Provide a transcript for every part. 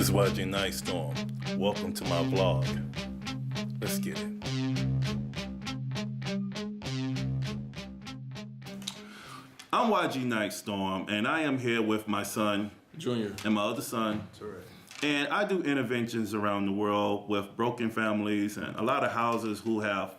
is YG Nyghtstorm. Welcome to my vlog. Let's get it. I'm YG Nyghtstorm, and I am here with my son, Junior, and my other son. that's right. And I do interventions around the world with broken families and a lot of houses who have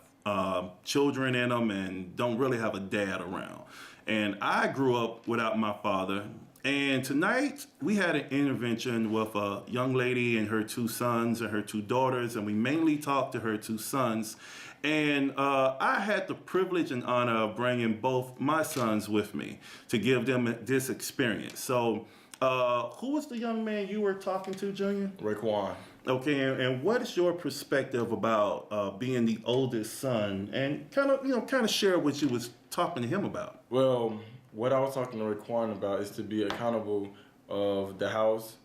children in them and don't really have a dad around. And I grew up without my father. And tonight we had an intervention with a young lady and her two sons and her two daughters, and we mainly talked to her two sons. And I had the privilege and honor of bringing both my sons with me to give them this experience. So who was the young man you were talking to, Junior? Raekwon. Okay, and what is your perspective about being the oldest son, and kind of share what you was talking to him about? Well, what I was talking to Raekwon about is to be accountable of the house,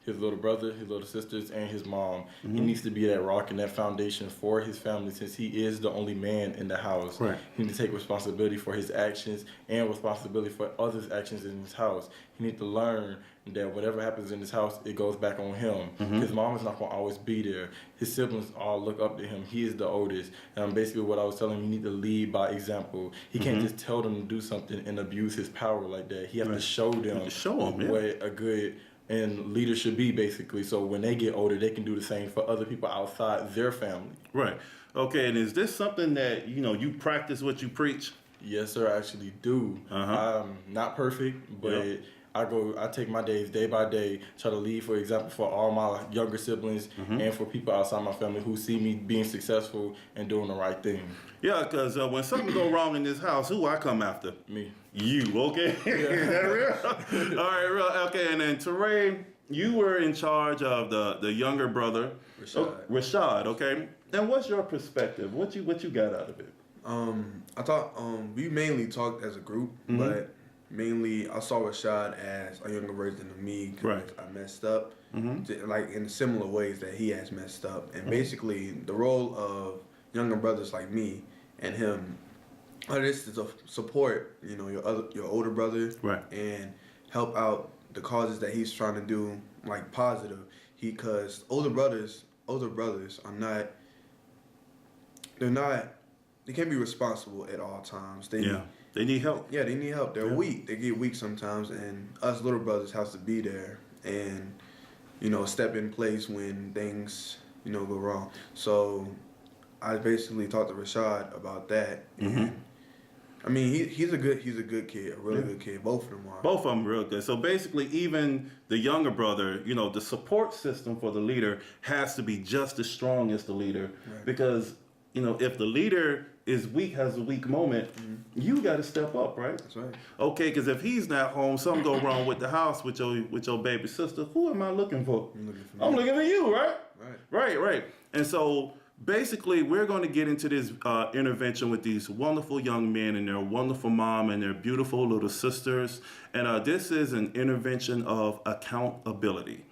his little brother, his little sisters, and his mom. He needs to be that rock and that foundation for his family, since he is the only man in the house. Right. He needs to take responsibility for his actions and responsibility for others' actions in his house. He needs to learn that whatever happens in his house, it goes back on him. His mom is not going to always be there. His siblings all look up to him. He is the oldest. And basically what I was telling him, you need to lead by example. He can't just tell them to do something and abuse his power like that. He has to show them what a good and leader should be, basically, so when they get older, they can do the same for other people outside their family. Right. Okay, and is this something that, you practice what you preach? Yes, sir, I actually do. I'm not perfect, but I take my days day by day, try to lead for example for all my younger siblings and for people outside my family who see me being successful and doing the right thing. Yeah, because when something go wrong in this house, who I come after? Me. You, okay? Is that real? All right, real. Okay, and then Teray, you were in charge of the younger brother, Rashad, okay? And what's your perspective? What you got out of it? I thought we mainly talked as a group, but mainly I saw Rashad as a younger version of me because I messed up, like in similar ways that he has messed up. And basically the role of younger brothers like me and him is to support, your older brother, and help out the causes that he's trying to do, like positive. Because older brothers are not, they can't be responsible at all times. They need help. Yeah, they need help. They're weak. They get weak sometimes, and us little brothers have to be there and, step in place when things, go wrong. So I basically talked to Rashad about that. And I mean, he's a good kid, a really good kid. Both of them are. Both of them real good. So basically, even the younger brother, the support system for the leader has to be just as strong as the leader, because if the leader is weak, has a weak moment, you got to step up, right? That's right. Okay, because if he's not home, something go wrong with the house with your baby sister. Who am I looking for? I'm looking for you, right? Right. And so basically, we're going to get into this intervention with these wonderful young men and their wonderful mom and their beautiful little sisters. And this is an intervention of accountability.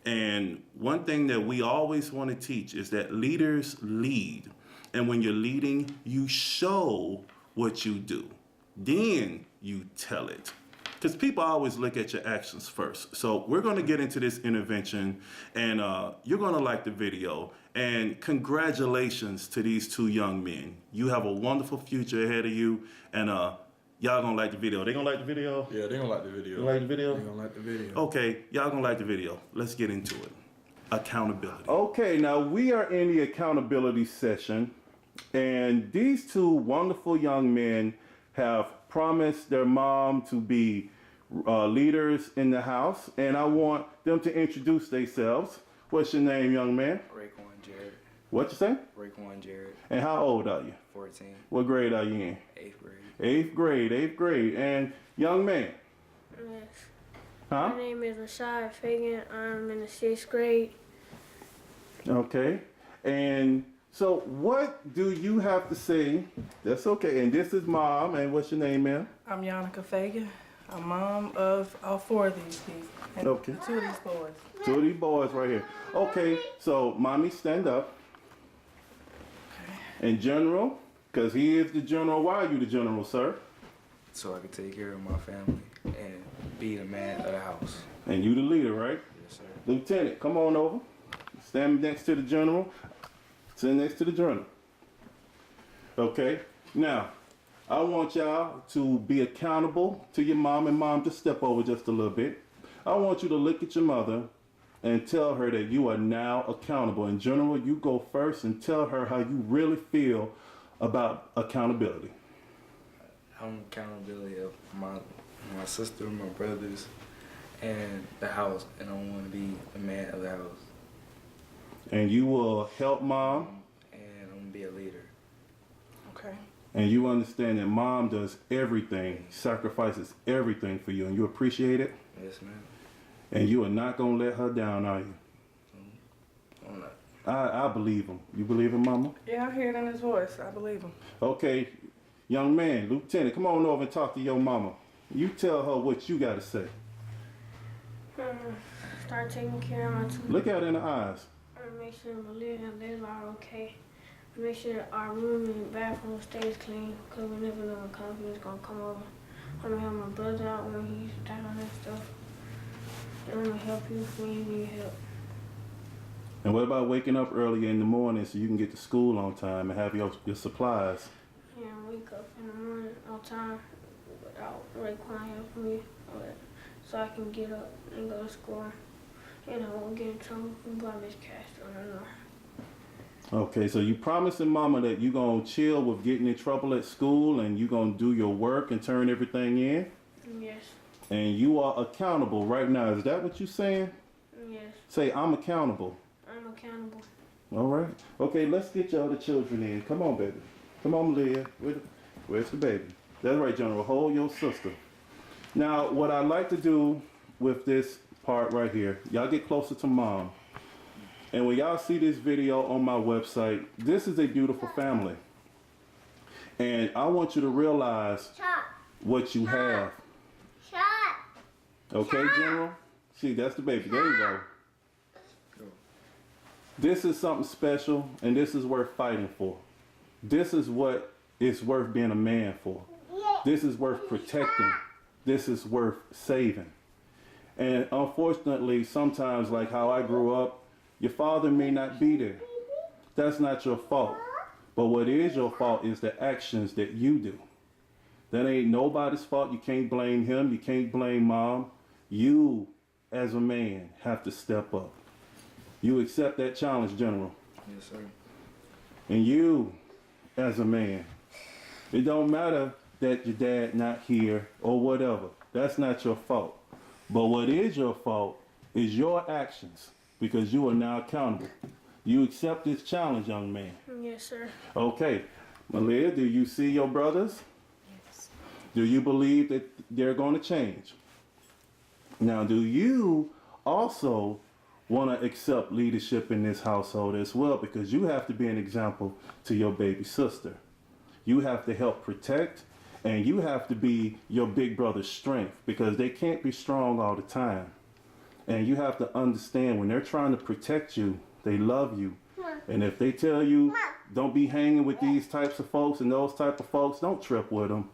And one thing that we always want to teach is that leaders lead. And when you're leading, you show what you do. Then you tell it. Because people always look at your actions first. So we're going to get into this intervention, and you're going to like the video. And congratulations to these two young men. You have a wonderful future ahead of you, and y'all going to like the video. They going to like the video? Yeah, they going to like the video. You like the video? They going to like the video. Okay, y'all going to like the video. Let's get into it. Accountability. Okay, now we are in the accountability session, and these two wonderful young men have promised their mom to be leaders in the house, and I want them to introduce themselves. What's your name, young man? Raekwon Jared. What you say? Raekwon Jared. And how old are you? 14. What grade are you in? 8th grade. 8th grade. And young man? Yes. Huh? My name is Rashad Fagan. I'm in the 6th grade. Okay. And so what do you have to say? That's okay. And this is mom. And what's your name, ma'am? I'm Yannicka Fagan. I'm mom of all 4 of these kids. And 2 of these boys. 2 of these boys right here. Okay, so mommy, stand up. Okay. In general, because he is the general. Why are you the general, sir? So I can take care of my family and be the man of the house. And you the leader, right? Yes, sir. Lieutenant, come on over. Stand next to the general. Stand next to the general. Okay. Now, I want y'all to be accountable to your mom, and mom, just step over just a little bit. I want you to look at your mother and tell her that you are now accountable. In general, you go first and tell her how you really feel about accountability. I'm accountability of my sister, my brothers, and the house, and I want to be the man of the house. And you will help mom. And I'm going to be a leader. Okay. And you understand that mom does everything, sacrifices everything for you, and you appreciate it. Yes, ma'am. And you are not going to let her down, are you? I'm not. I believe him. You believe him, mama? Yeah, I hear it in his voice. I believe him. Okay, young man, Lieutenant, come on over and talk to your mama. You tell her what you got to say. Start taking care of my two. Look at her in the eyes. Make sure Malia and Layla are okay. Make sure our room and bathroom stays clean, because we never know when company is going to come over. I'm going to help my brother out when he's down and stuff. And I'm going to help you when you need help. And what about waking up early in the morning so you can get to school on time and have your supplies? Yeah, wake up in the morning on time without Raekwon helping me, so I can get up and go to school. And I won't get in trouble from Miss Castro no more. Okay, so you promising mama that you going to chill with getting in trouble at school and you going to do your work and turn everything in? Yes. And you are accountable right now. Is that what you're saying? Yes. Say, I'm accountable. I'm accountable. All right. Okay, let's get your other children in. Come on, baby. Come on, Leah. Where's the baby? That's right, General. Hold your sister. Now, what I like to do with this part right here, y'all get closer to mom. And when y'all see this video on my website, this is a beautiful family. And I want you to realize what you have. Okay, General? See, that's the baby. There you go. This is something special, and this is worth fighting for. This is what it's worth being a man for. This is worth protecting. This is worth saving. And unfortunately, sometimes, like how I grew up, your father may not be there. That's not your fault. But what is your fault is the actions that you do. That ain't nobody's fault. You can't blame him. You can't blame mom. You, as a man, have to step up. You accept that challenge, General. Yes, sir. And you, as a man, it don't matter that your dad not here or whatever. That's not your fault. But what is your fault is your actions, because you are now accountable. You accept this challenge, young man. Yes, sir. Okay. Malia, do you see your brothers? Yes. Do you believe that they're going to change? Now, do you also want to accept leadership in this household as well? Because you have to be an example to your baby sister. You have to help protect, and you have to be your big brother's strength, because they can't be strong all the time. And you have to understand, when they're trying to protect you, they love you. And if they tell you, don't be hanging with these types of folks and those type of folks, don't trip with them.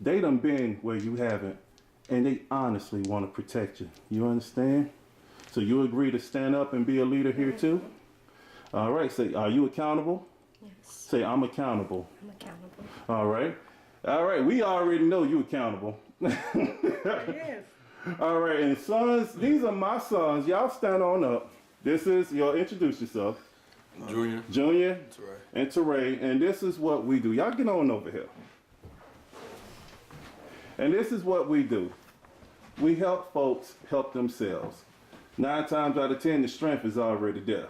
They done been where you haven't, and they honestly want to protect you. You understand? So you agree to stand up and be a leader here too? All right, say, are you accountable? Yes. Say, I'm accountable. I'm accountable. All right. All right, we already know you accountable. Yes. All right, and sons, these are my sons. Y'all stand on up. This is, you'll introduce yourself. Junior. Junior Teray. and Teray, and this is what we do. Y'all get on over here. And this is what we do. We help folks help themselves. 9 times out of 10, the strength is already there.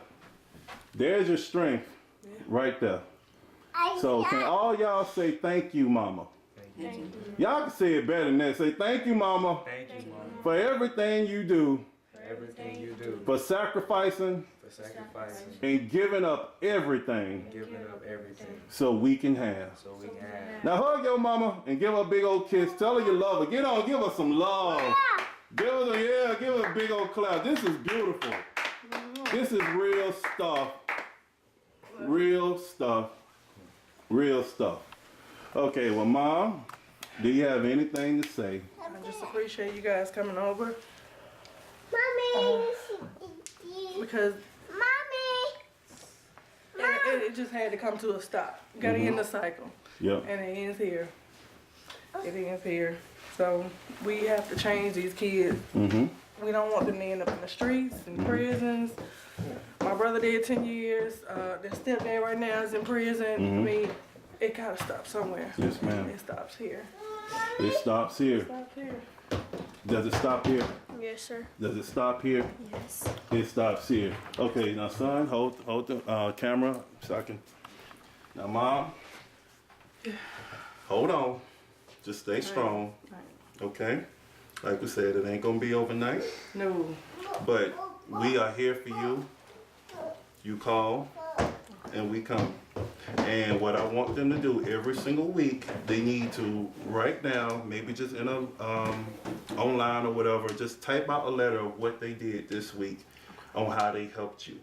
There's your strength right there. So can all y'all say thank you, mama? Thank you. Y'all can say it better than that. Say thank you, mama, Thank you, Mom, for everything you do, for everything you do, for sacrificing for sacrificing, and giving up everything giving up everything so we can have. so we can have. Now hug your mama and give her a big old kiss. Tell her you love her. Get on, give her some love. Give her a big old clap. This is beautiful. This is real stuff. Real stuff. Real stuff. Okay, well, Mom, do you have anything to say? I just appreciate you guys coming over. Mommy. because it just had to come to a stop. You gotta end the cycle. Yep. And it ends here. It ends here. So we have to change these kids. We don't want them to end up in the streets, in prisons. My brother did 10 years. Their stepdad right now is in prison. I mean, it gotta stop somewhere. Yes, ma'am. It stops here. It stops here. It stops here. Does it stop here? Yes, sir. Does it stop here? Yes. It stops here. Okay, now son, hold the camera so I can. Now mom, hold on. Just stay strong. Okay? Like we said, it ain't gonna be overnight. No. But we are here for you. You call and we come. And what I want them to do every single week, they need to write down, maybe just in a online or whatever, just type out a letter of what they did this week on how they helped you.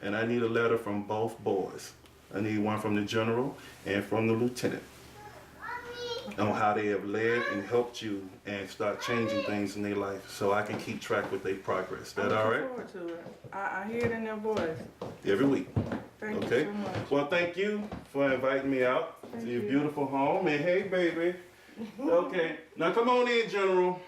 And I need a letter from both boys. I need one from the general and from the lieutenant on how they have led and helped you and start changing things in their life so I can keep track with their progress. That all right? I look forward to it. I hear it in their voice. Every week. Thank Okay. you so much. Well, thank you for inviting me out to your beautiful home. And hey, baby. Okay. Now come on in, General.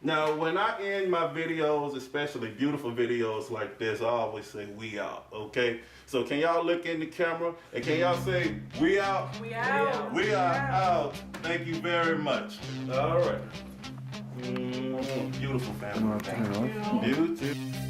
Now, when I end my videos, especially beautiful videos like this, I always say we out. Okay. So can y'all look in the camera and can y'all say we out? We out. We are out. Thank you very much. All right. Beautiful family. Thank you. Beautiful.